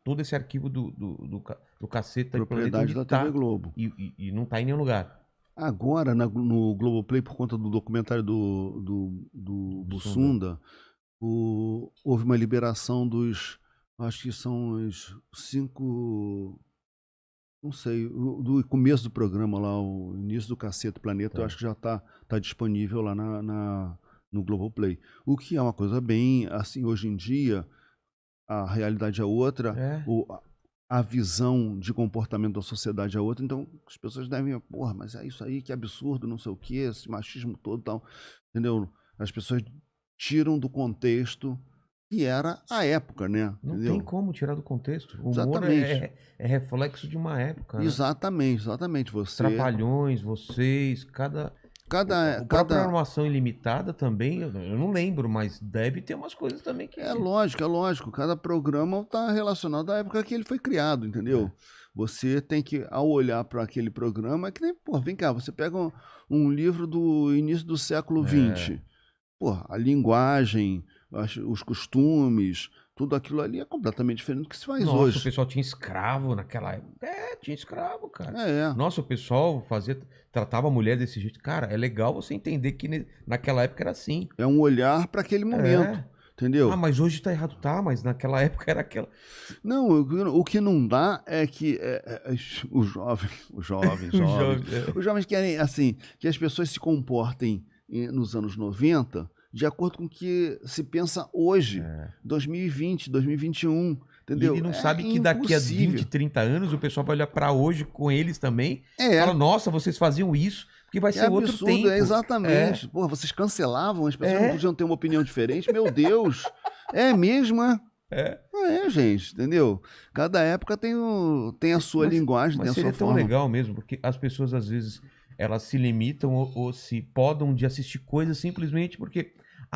todo esse arquivo do Caceta e Planeta Propriedade onde da tá, TV Globo. e não tá em nenhum lugar. Agora, no Globoplay, por conta do documentário do Bussunda, houve uma liberação dos, acho que são os 5, não sei, do começo do programa lá, o início do Caceta Planeta, eu acho que já tá disponível lá no Globoplay. O que é uma coisa bem, assim, hoje em dia, a realidade é outra, a visão de comportamento da sociedade é outra, então as pessoas devem, porra, mas é isso aí, que absurdo, não sei o que, esse machismo todo e tal, entendeu? As pessoas tiram do contexto que era a época, né? Não Entendeu? tem como tirar do contexto. O humor Exatamente. é reflexo de uma época, né? Exatamente, exatamente. Você... Trapalhões, vocês, o próprio Armação Ilimitada também, eu não lembro, mas deve ter umas coisas também que... É lógico. Cada programa está relacionado à época que ele foi criado, entendeu? Você tem que, ao olhar para aquele programa, é que nem, pô, vem cá, você pega um livro do início do século XX. Pô, a linguagem, os costumes, tudo aquilo ali é completamente diferente do que se faz hoje. Nossa, o pessoal tinha escravo naquela época. Tinha escravo, cara. É. Nossa, o pessoal tratava a mulher desse jeito. Cara, é legal você entender que naquela época era assim. É um olhar para aquele momento, entendeu? Ah, mas hoje tá errado, tá, mas naquela época era aquela... Não, o que não dá é que os jovens querem, assim, que as pessoas se comportem nos anos 90 de acordo com o que se pensa hoje, 2020, 2021, entendeu? E ele não sabe que daqui a 20, 30 anos o pessoal vai olhar pra hoje com eles também e fala, nossa, vocês faziam isso, porque vai ser outro tempo. Exatamente. Porra, vocês cancelavam, as pessoas não podiam ter uma opinião diferente, meu Deus. É mesmo, gente, entendeu? Cada época tem a sua linguagem, tem a sua forma. Mas seria tão legal mesmo, porque as pessoas às vezes elas se limitam ou se podam de assistir coisas simplesmente porque,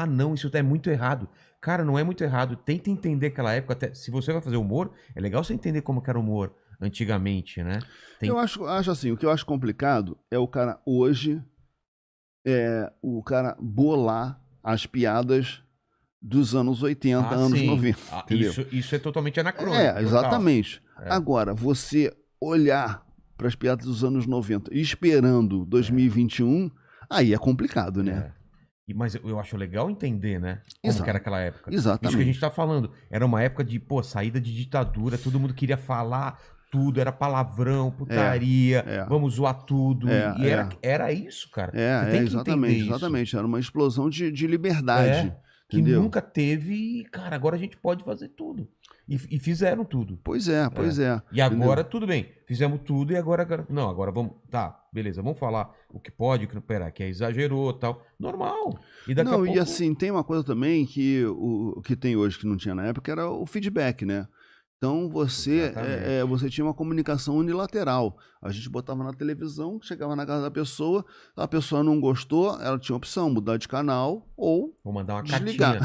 não, isso é muito errado. Cara, não é muito errado. Tenta entender aquela época. Até, se você vai fazer humor, é legal você entender como que era o humor antigamente, né? Eu acho assim, o que eu acho complicado é o cara hoje, o cara bolar as piadas dos anos 80, anos 90. Isso é totalmente anacrônico. Exatamente. Agora, você olhar para as piadas dos anos 90 esperando 2021, aí é complicado, né? Mas eu acho legal entender, né? Como que era aquela época. Exatamente. Isso que a gente tá falando. Era uma época de, saída de ditadura, todo mundo queria falar tudo, era palavrão, putaria, vamos zoar tudo. Era isso, cara. Você tem que entender isso. Exatamente. Era uma explosão de liberdade. Que nunca teve, e, cara, agora a gente pode fazer tudo. E fizeram tudo. Pois é. E agora, tudo bem, fizemos tudo e agora... Não, agora vamos... Tá, beleza, vamos falar o que pode, o que não... Pera, que exagerou e tal. Normal. E daqui a pouco... E assim, tem uma coisa também que o que tem hoje que não tinha na época, era o feedback, né? Então você tinha uma comunicação unilateral. A gente botava na televisão, chegava na casa da pessoa, a pessoa não gostou, ela tinha opção, mudar de canal ou mandar uma desligar.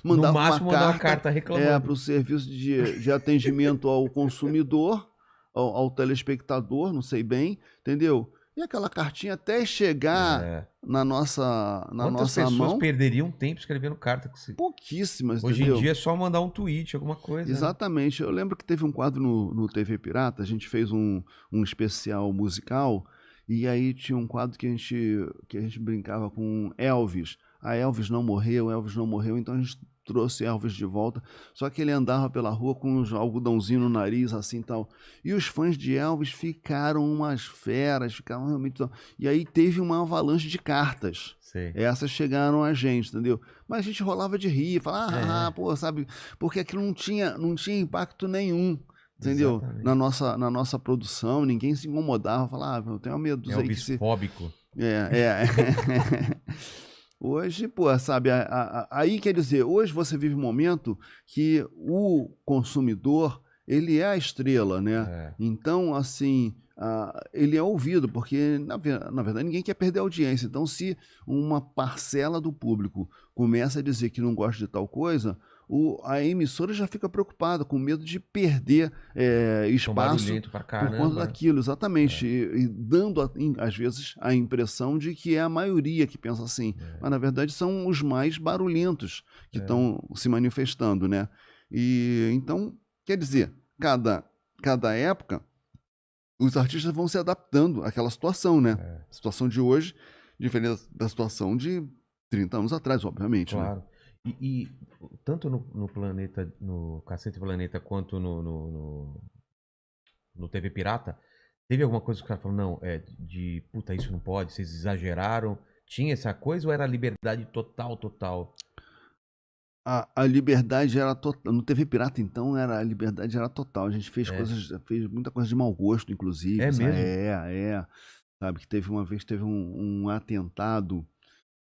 No máximo mandar uma carta reclamando. Para o serviço de atendimento ao consumidor, ao telespectador, não sei bem, entendeu? E aquela cartinha até chegar na nossa mão... Quantas pessoas perderiam tempo escrevendo carta? Pouquíssimas, Hoje entendeu? em dia é só mandar um tweet, alguma coisa. Exatamente. Eu lembro que teve um quadro no TV Pirata, a gente fez um especial musical, e aí tinha um quadro que a gente brincava com Elvis. Elvis não morreu, então a gente trouxe Elvis de volta, só que ele andava pela rua com uns algodãozinho no nariz, assim, tal, e os fãs de Elvis ficaram umas feras, ficaram realmente... E aí teve uma avalanche de cartas. Sei. Essas chegaram a gente, entendeu? Mas a gente rolava de rir, falava, pô, sabe, porque aquilo não tinha impacto nenhum, entendeu? Na nossa produção, ninguém se incomodava, falava, eu tenho medo dos Elvis fóbico. Hoje, pô, sabe, aí quer dizer, hoje você vive um momento que o consumidor, ele é a estrela, né? Então, assim, ele é ouvido, porque, na verdade, ninguém quer perder a audiência. Então, se uma parcela do público começa a dizer que não gosta de tal coisa, a emissora já fica preocupada, com medo de perder espaço por conta daquilo, exatamente. E dando, às vezes, a impressão de que é a maioria que pensa assim. Mas, na verdade, são os mais barulhentos que estão se manifestando, né? E, então, quer dizer, cada época, os artistas vão se adaptando àquela situação, né? A situação de hoje, diferente da situação de 30 anos atrás, obviamente, né? Claro. E tanto no Planeta, no Cacete Planeta, quanto no TV Pirata, teve alguma coisa que o cara falou, não, puta, isso não pode, vocês exageraram? Tinha essa coisa ou era liberdade total? A liberdade era total. No TV Pirata, então, a liberdade era total. A gente fez muita coisa de mau gosto, inclusive. É sabe? mesmo? Sabe, que teve uma vez, teve um atentado,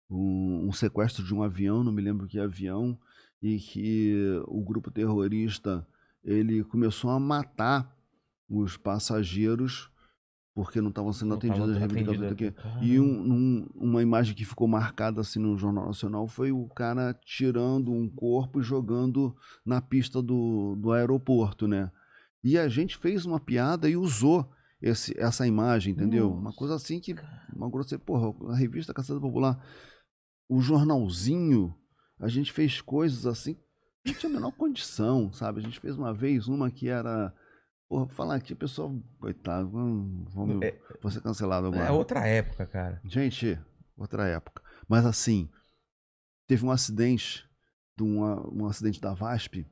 um sequestro de um avião, não me lembro que avião, e que o grupo terrorista, ele começou a matar os passageiros porque não estavam sendo atendidos as reivindicações daqui. E uma imagem que ficou marcada assim no Jornal Nacional foi o cara tirando um corpo e jogando na pista do aeroporto, né? E a gente fez uma piada e usou essa imagem, entendeu? Uma coisa assim que... Uma grosseira. Porra, a revista Cacete Popular, o jornalzinho, a gente fez coisas assim que não tinha a menor condição, sabe? A gente fez uma vez uma que era... Porra, falar aqui, pessoal, coitado, vou ser cancelado agora. É outra época, cara. Gente, outra época. Mas assim, teve um acidente, um acidente da VASP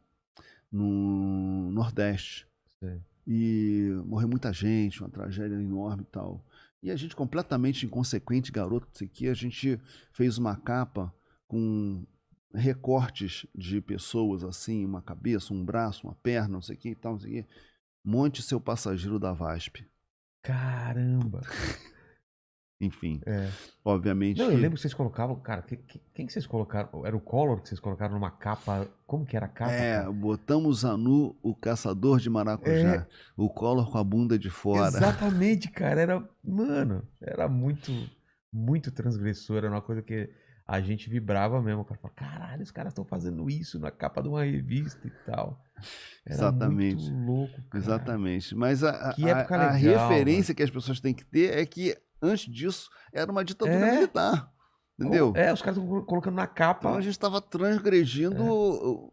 no Nordeste. Sim. E morreu muita gente, uma tragédia enorme e tal. E a gente, completamente inconsequente, garoto, não sei o que, a gente fez uma capa com recortes de pessoas, assim, uma cabeça, um braço, uma perna, não sei o que e tal, não sei o que. Monte seu passageiro da VASP. Caramba! Enfim, obviamente. Não, eu lembro que vocês colocavam, cara, quem que vocês colocaram? Era o Collor que vocês colocaram numa capa? Como que era a capa? Cara? Botamos a nu o caçador de maracujá. O Collor com a bunda de fora. Exatamente, cara. Era muito transgressor. Era uma coisa que a gente vibrava mesmo. O cara falava, caralho, os caras estão fazendo isso na capa de uma revista e tal. Era exatamente. Muito louco, cara. Exatamente. Mas a legal, referência que as pessoas têm que ter é que antes disso era uma ditadura militar. Entendeu? Os caras estão colocando na capa. Então a gente estava transgredindo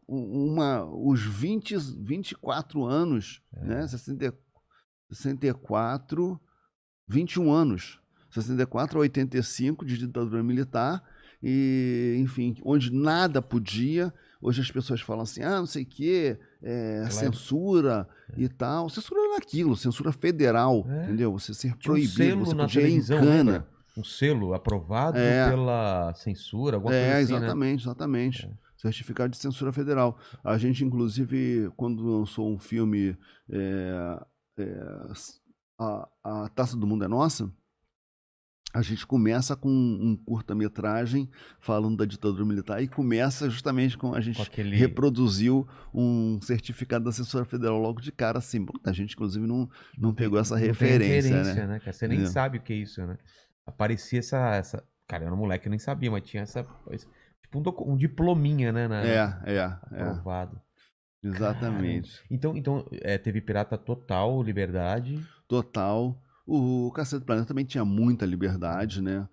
os 24 anos, né? 64, 21 anos. 64 a 85 de ditadura militar. E, enfim, onde nada podia. Hoje as pessoas falam assim, não sei o quê, censura e tal. Censura era aquilo, censura federal, entendeu? Você ser proibido, você podia ir em cana. Um selo aprovado pela censura, alguma coisa assim, exatamente. Certificado de censura federal. A gente, inclusive, quando lançou um filme A Taça do Mundo é Nossa, a gente começa com um curta-metragem falando da ditadura militar e começa justamente com a gente reproduziu um certificado da censura federal logo de cara, assim. A gente, inclusive, não pegou essa referência, né? Cara? Você nem sabe o que é isso, né? Aparecia essa... Cara, eu era um moleque, eu nem sabia, mas tinha essa... Tipo um diplominha, né? Aprovado. Exatamente. Caramba. Então, teve Pirata total, liberdade. Total. O Cacete Planeta também tinha muita liberdade, né?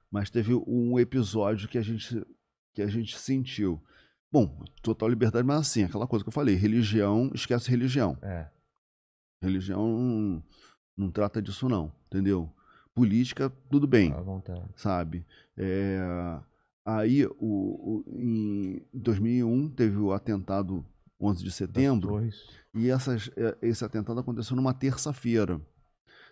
Mas teve um episódio que a gente sentiu. Bom, total liberdade, mas assim, aquela coisa que eu falei, religião, esquece religião. Religião não trata disso não, entendeu? Política, tudo bem, sabe? Aí, em 2001, teve o atentado 11 de setembro, e esse atentado aconteceu numa terça-feira.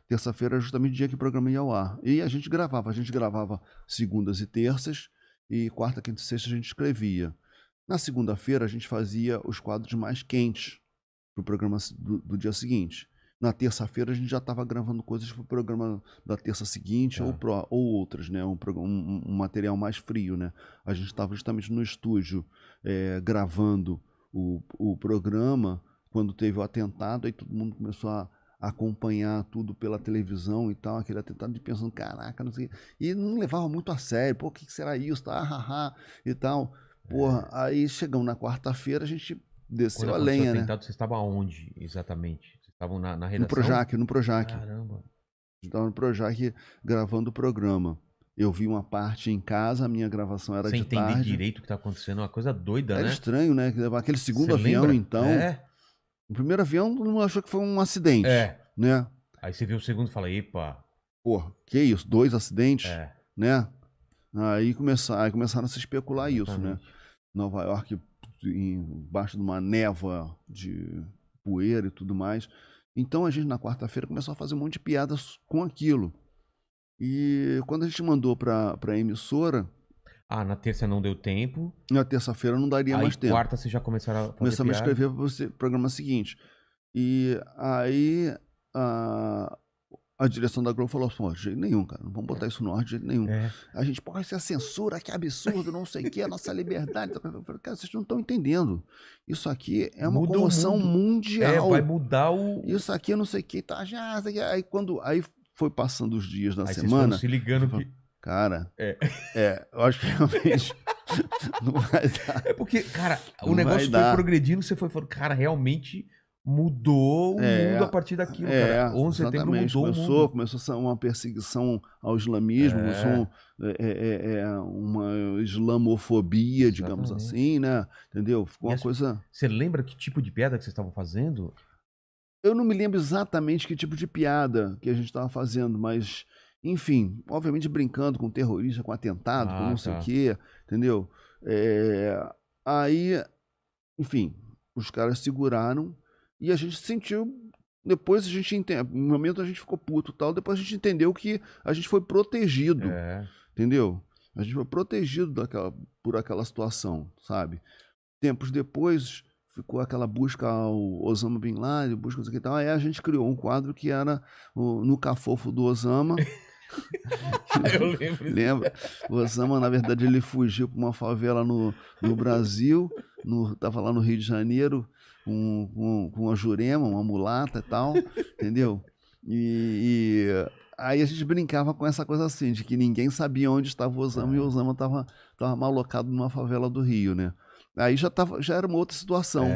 Terça-feira era justamente o dia que o programa ia ao ar. E a gente gravava segundas e terças, e quarta, quinta e sexta a gente escrevia. Na segunda-feira a gente fazia os quadros mais quentes para o programa do dia seguinte. Na terça-feira a gente já estava gravando coisas para o programa da terça seguinte ou outras, né? Um material mais frio, né? A gente estava justamente no estúdio gravando o programa quando teve o atentado, aí todo mundo começou a acompanhar tudo pela televisão e tal, aquele atentado, de pensando, caraca, não sei, e não levava muito a sério, pô, o que será isso, tá, e tal, porra, aí chegamos na quarta-feira, a gente desceu a lenha, né? Atentado, você estava onde, exatamente? Vocês estavam na redação? No Projac. Caramba. A gente estava no Projac gravando o programa. Eu vi uma parte em casa, a minha gravação era de tarde. Sem entender direito o que tá acontecendo, uma coisa doida, né? Era estranho, né? Aquele segundo avião, então... O primeiro avião, todo mundo achou que foi um acidente, né? Aí você viu o segundo e fala, epa. Porra, que isso? 2 acidentes, É. né? Aí começaram a se especular isso, né? Exatamente. Nova York embaixo de uma névoa de poeira e tudo mais. Então a gente na quarta-feira começou a fazer um monte de piadas com aquilo. E quando a gente mandou para a emissora, Na terça não deu tempo. na terça-feira não daria mais Aí tempo. quarta vocês já começaram a fazer Começamos a piada. escrever para o programa seguinte. E aí a direção da Globo falou assim, de jeito nenhum, cara, não vamos botar isso no ar de jeito nenhum. A gente, pô, isso é censura, que absurdo, não sei o que, a nossa liberdade. Eu falei, cara, vocês não estão entendendo. Isso aqui é uma Muda o comoção mundo. mundial. Vai mudar o... Isso aqui, não sei o que, tá, já, aí foi passando os dias da Aí semana. vocês foram se ligando que... Cara, eu acho que realmente não vai dar. É porque, cara, o Não negócio vai foi dar. progredindo, você foi falando, cara, realmente mudou o mundo a partir daquilo, cara. 11 de setembro mudou o mundo. Começou uma perseguição ao islamismo, uma islamofobia, digamos assim, né? Entendeu? Ficou uma coisa... Você lembra que tipo de piada que vocês estavam fazendo? Eu não me lembro exatamente que tipo de piada que a gente estava fazendo, mas, enfim, obviamente brincando com terrorista, com atentado, com não sei o quê, entendeu? Aí, enfim, os caras seguraram e a gente sentiu. Depois a gente entendeu. No momento a gente ficou puto e tal, depois a gente entendeu que a gente foi protegido, entendeu? A gente foi protegido por aquela situação, sabe? Tempos depois ficou aquela busca ao Osama Bin Laden, busca isso aqui e tal. Aí a gente criou um quadro que era no cafofo do Osama. Eu lembro. Lembra? O Osama, na verdade, ele fugiu para uma favela no Brasil, tava lá no Rio de Janeiro, com uma jurema, uma mulata e tal, entendeu? E aí a gente brincava com essa coisa assim, de que ninguém sabia onde estava o Osama e o Osama tava malocado numa favela do Rio, né? Aí já era uma outra situação.